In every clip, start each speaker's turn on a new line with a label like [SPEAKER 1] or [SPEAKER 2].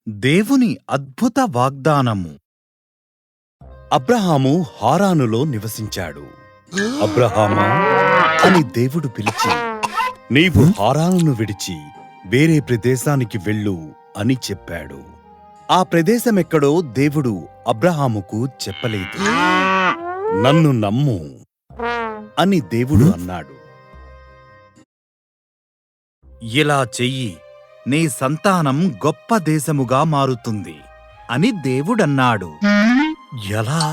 [SPEAKER 1] దేవుని అద్భుత వాగ్దానము. అబ్రహాము హారానులో నివసించాడు. అబ్రహామా అని దేవుడు పిలిచి, నీవు హారానును విడిచి వేరే ప్రదేశానికి వెళ్ళు అని చెప్పాడు. ఆ ప్రదేశమెక్కడో దేవుడు అబ్రహాముకు చెప్పలేదు. నన్ను నమ్ము అని దేవుడు అన్నాడు. ఇలా చెయ్యి, నీ సంతానం గొప్ప దేశముగా మారుతుంది అని దేవుడన్నాడు. ఎలా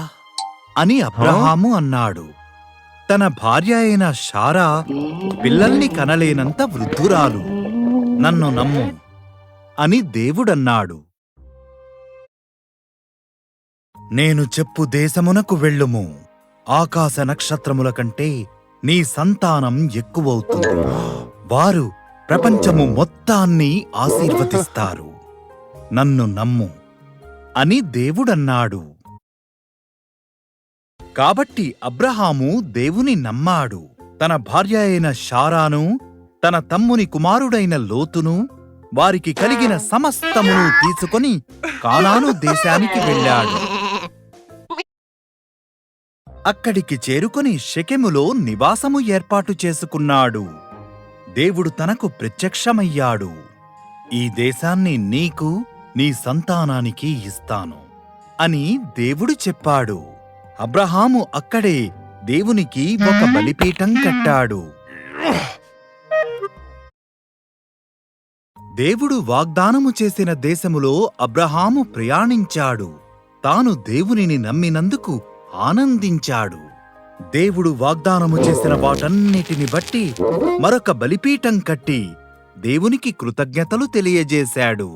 [SPEAKER 1] అని అబ్రహాము అన్నాడు. తన భార్య అయిన శారా పిల్లల్ని కనలేనంత వృద్ధురాలు. నన్ను నమ్ము అని దేవుడన్నాడు. నేను చెప్పు దేశమునకు వెళ్ళుము. ఆకాశ నక్షత్రముల కంటే నీ సంతానం ఎక్కువవుతుంది. వారు ప్రపంచము మొత్తాన్ని ఆశీర్వదిస్తారు. నన్ను నమ్ము అని దేవుడన్నాడు. కాబట్టి అబ్రహాము దేవుని నమ్మాడు. తన భార్య అయిన శారాను, తన తమ్ముని కుమారుడైన లోతును, వారికి కలిగిన సమస్తమును తీసుకొని కానాను దేశానికి వెళ్ళాడు. అక్కడికి చేరుకొని షెకెములో నివాసము ఏర్పాటు చేసుకున్నాడు. దేవుడు తనకు ప్రత్యక్షమయ్యాడు. ఈ దేశాన్ని నీకు, నీ సంతానానికి ఇస్తాను అని దేవుడు చెప్పాడు. అబ్రహాము అక్కడే దేవునికి ఒక బలిపీఠం కట్టాడు. దేవుడు వాగ్దానము చేసిన దేశములో అబ్రహాము ప్రయాణించాడు. తాను దేవునిని నమ్మినందుకు ఆనందించాడు. దేవుడు వాగ్దానము చేసిన వాటన్నిటిని బట్టి మరొక బలిపీఠం కట్టి దేవునికి కృతజ్ఞతలు తెలియజేశాడు.